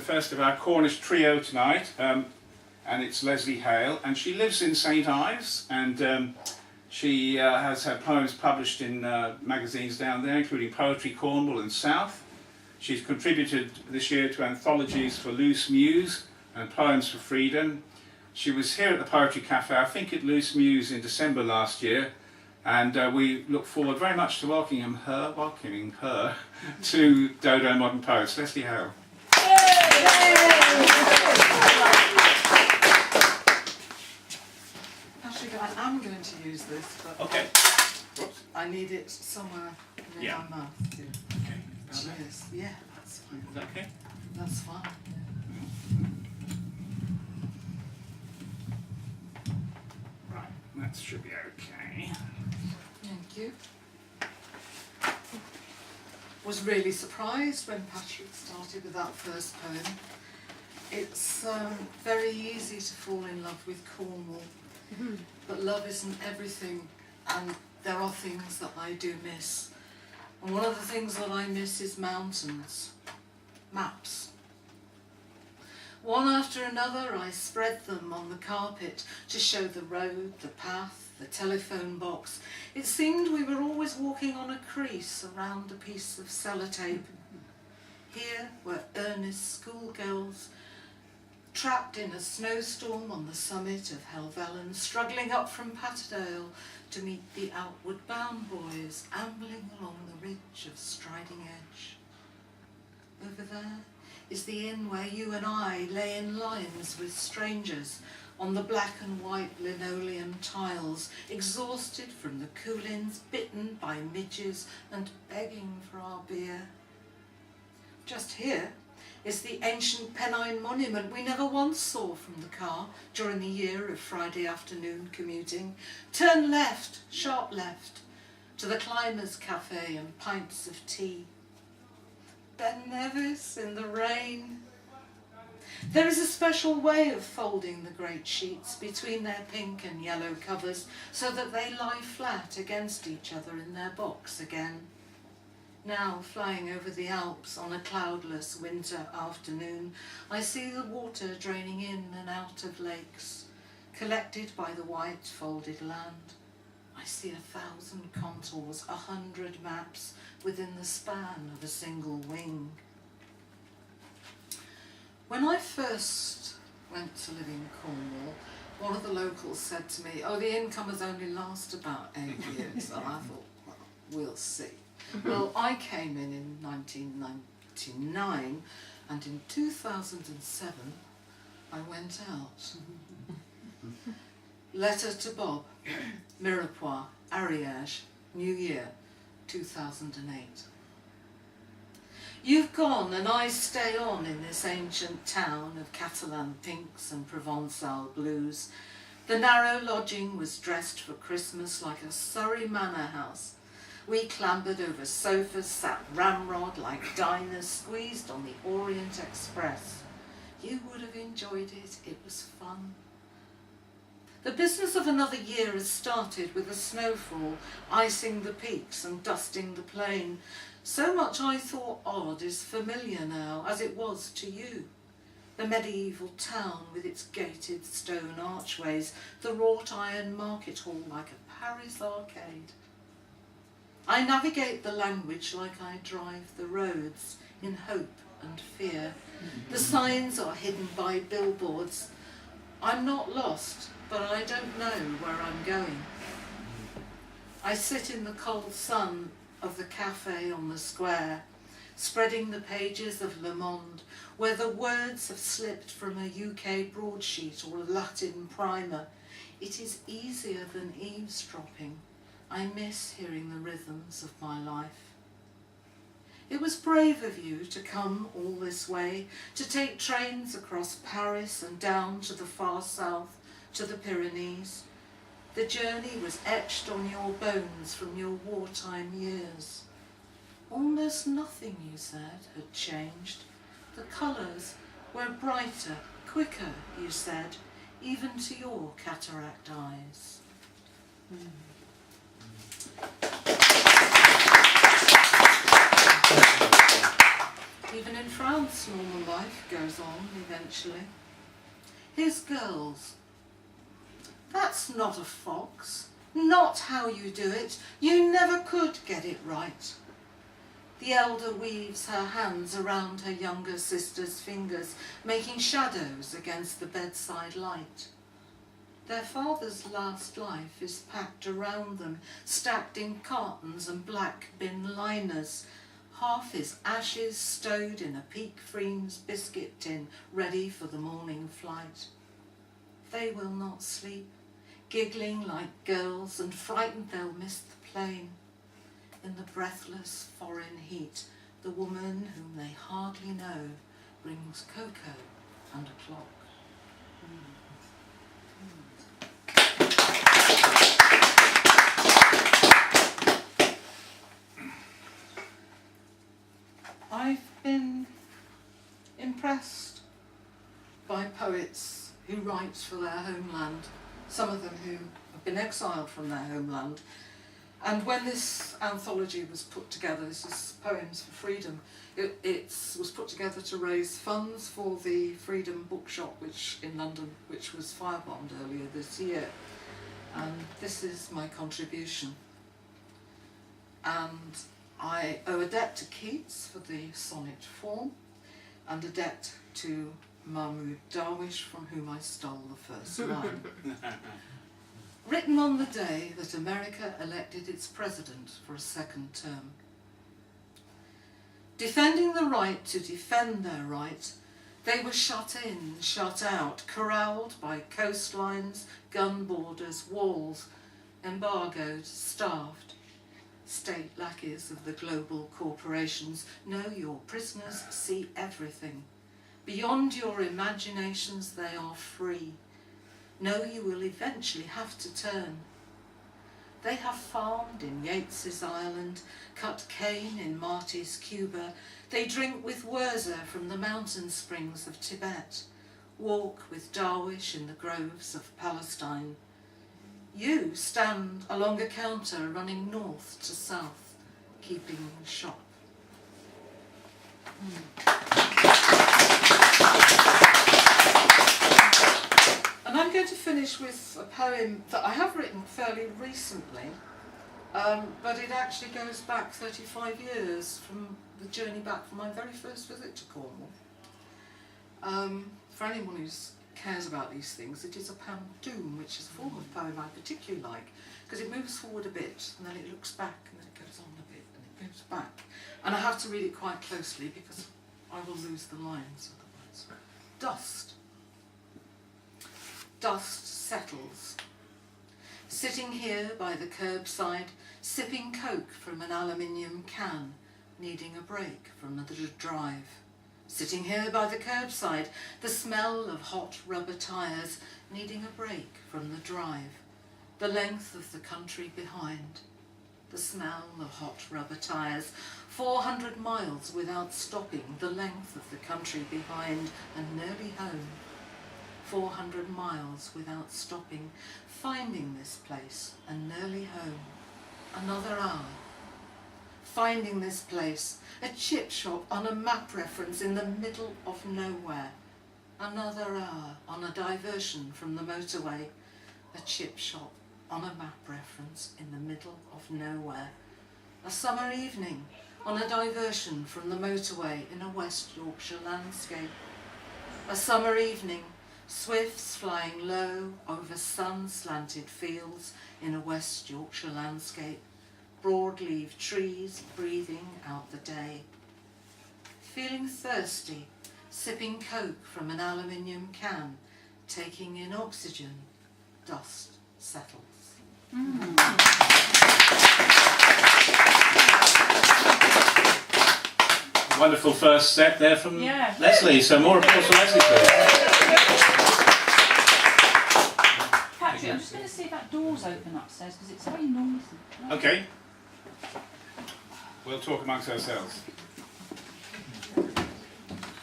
first of our Cornish trio tonight, and it's Lesley Hale, and she lives in St Ives, and she has her poems published in magazines down there, including Poetry Cornwall and South. She's contributed this year to anthologies for Loose Muse and Poems for Freedom. She was here at the Poetry Cafe, I think at Loose Muse in December last year, and we look forward very much to welcoming her to Dodo Modern Poets. Lesley Hale. Actually, I am going to use this, but Okay. Whoops. I need it somewhere near my mouth. Yeah. Okay. Cheers. Yeah, that's fine. Is that okay? That's fine. Right, that should be okay. Thank you. Was really surprised when Patrick started with that first poem. It's very easy to fall in love with Cornwall, but love isn't everything, and there are things that I do miss. And one of the things that I miss is mountains, maps. One after another I spread them on the carpet to show the road, the path, the telephone box. It seemed we were always walking on a crease around a piece of sellotape. Here were earnest schoolgirls, trapped in a snowstorm on the summit of Helvellyn, struggling up from Patterdale to meet the outward bound boys, ambling along the ridge of Striding Edge. Over there is the inn where you and I lay in lines with strangers on the black and white linoleum tiles, exhausted from the cool-ins, bitten by midges and begging for our beer. Just here is the ancient Pennine monument we never once saw from the car during the year of Friday afternoon commuting. Turn left, sharp left, to the Climbers Cafe and pints of tea. Ben Nevis in the rain. There is a special way of folding the great sheets between their pink and yellow covers so that they lie flat against each other in their box again. Now, flying over the Alps on a cloudless winter afternoon, I see the water draining in and out of lakes, collected by the white folded land. I see 1,000 contours, 100 maps within the span of a single wing. When I first went to live in Cornwall, one of the locals said to me, "Oh, the incomers only last about 8 years." And I thought, well, we'll see. Well, I came in 1999, and in 2007 I went out. Letter to Bob, Mirepoix, Ariège, New Year, 2008. You've gone and I stay on in this ancient town of Catalan pinks and Provençal blues. The narrow lodging was dressed for Christmas like a Surrey manor house. We clambered over sofas, sat ramrod like diners, squeezed on the Orient Express. You would have enjoyed it. It was fun. The business of another year has started with a snowfall, icing the peaks and dusting the plain. So much I thought odd is familiar now, as it was to you. The medieval town with its gated stone archways, the wrought iron market hall like a Paris arcade. I navigate the language like I drive the roads, in hope and fear. The signs are hidden by billboards. I'm not lost, but I don't know where I'm going. I sit in the cold sun of the cafe on the square, spreading the pages of Le Monde, where the words have slipped from a UK broadsheet or a Latin primer. It is easier than eavesdropping. I miss hearing the rhythms of my life. It was brave of you to come all this way, to take trains across Paris and down to the far south, to the Pyrenees. The journey was etched on your bones from your wartime years. Almost nothing, you said, had changed. The colours were brighter, quicker, you said, even to your cataract eyes. Even in France, normal life goes on eventually. Here's girls. That's not a fox. Not how you do it. You never could get it right. The elder weaves her hands around her younger sister's fingers, making shadows against the bedside light. Their father's last life is packed around them, stacked in cartons and black bin liners. Half his ashes stowed in a Peak Freem's biscuit tin, ready for the morning flight. They will not sleep, giggling like girls, and frightened they'll miss the plane. In the breathless foreign heat, the woman whom they hardly know brings cocoa and a clock. I've been impressed by poets who write for their homeland, some of them who have been exiled from their homeland. And when this anthology was put together, this is Poems for Freedom, it was put together to raise funds for the Freedom Bookshop in London, which was firebombed earlier this year. And this is my contribution. And I owe a debt to Keats for the sonnet form, and a debt to Mahmoud Darwish, from whom I stole the first line. Written on the day that America elected its president for a second term. Defending the right to defend their right, they were shut in, shut out, corralled by coastlines, gun borders, walls, embargoed, starved. State lackeys of the global corporations know your prisoners see everything. Beyond your imaginations they are free. Know you will eventually have to turn. They have farmed in Yates's Island, cut cane in Marty's Cuba. They drink with Wurza from the mountain springs of Tibet, walk with Darwish in the groves of Palestine. You stand along a counter running north to south, keeping shop. And I'm going to finish with a poem that I have written fairly recently, but it actually goes back 35 years from the journey back from my very first visit to Cornwall. For anyone who cares about these things, it is a pantoum, which is a form of poem I particularly like, because it moves forward a bit, and then it looks back, and then it goes on a bit, and it goes back. And I have to read it quite closely, because I will lose the lines otherwise. Dust. Dust settles. Sitting here by the curbside, sipping Coke from an aluminium can, needing a break from the drive. Sitting here by the curbside, the smell of hot rubber tyres, needing a break from the drive. The length of the country behind. The smell of hot rubber tyres. 400 miles without stopping, the length of the country behind, and nearly home. 400 miles without stopping, finding this place, and nearly home. Another hour. Finding this place, a chip shop on a map reference in the middle of nowhere. Another hour on a diversion from the motorway, a chip shop on a map reference in the middle of nowhere. A summer evening on a diversion from the motorway in a West Yorkshire landscape. A summer evening, swifts flying low over sun-slanted fields in a West Yorkshire landscape. Broad-leaved trees breathing out the day. Feeling thirsty, sipping Coke from an aluminium can, taking in oxygen, dust settles. Wonderful first set there from Yeah. Lesley, so more applause for Lesley, please. Patrick, I'm just going to see if that door's open upstairs because it's very noisy. Okay. We'll talk amongst ourselves.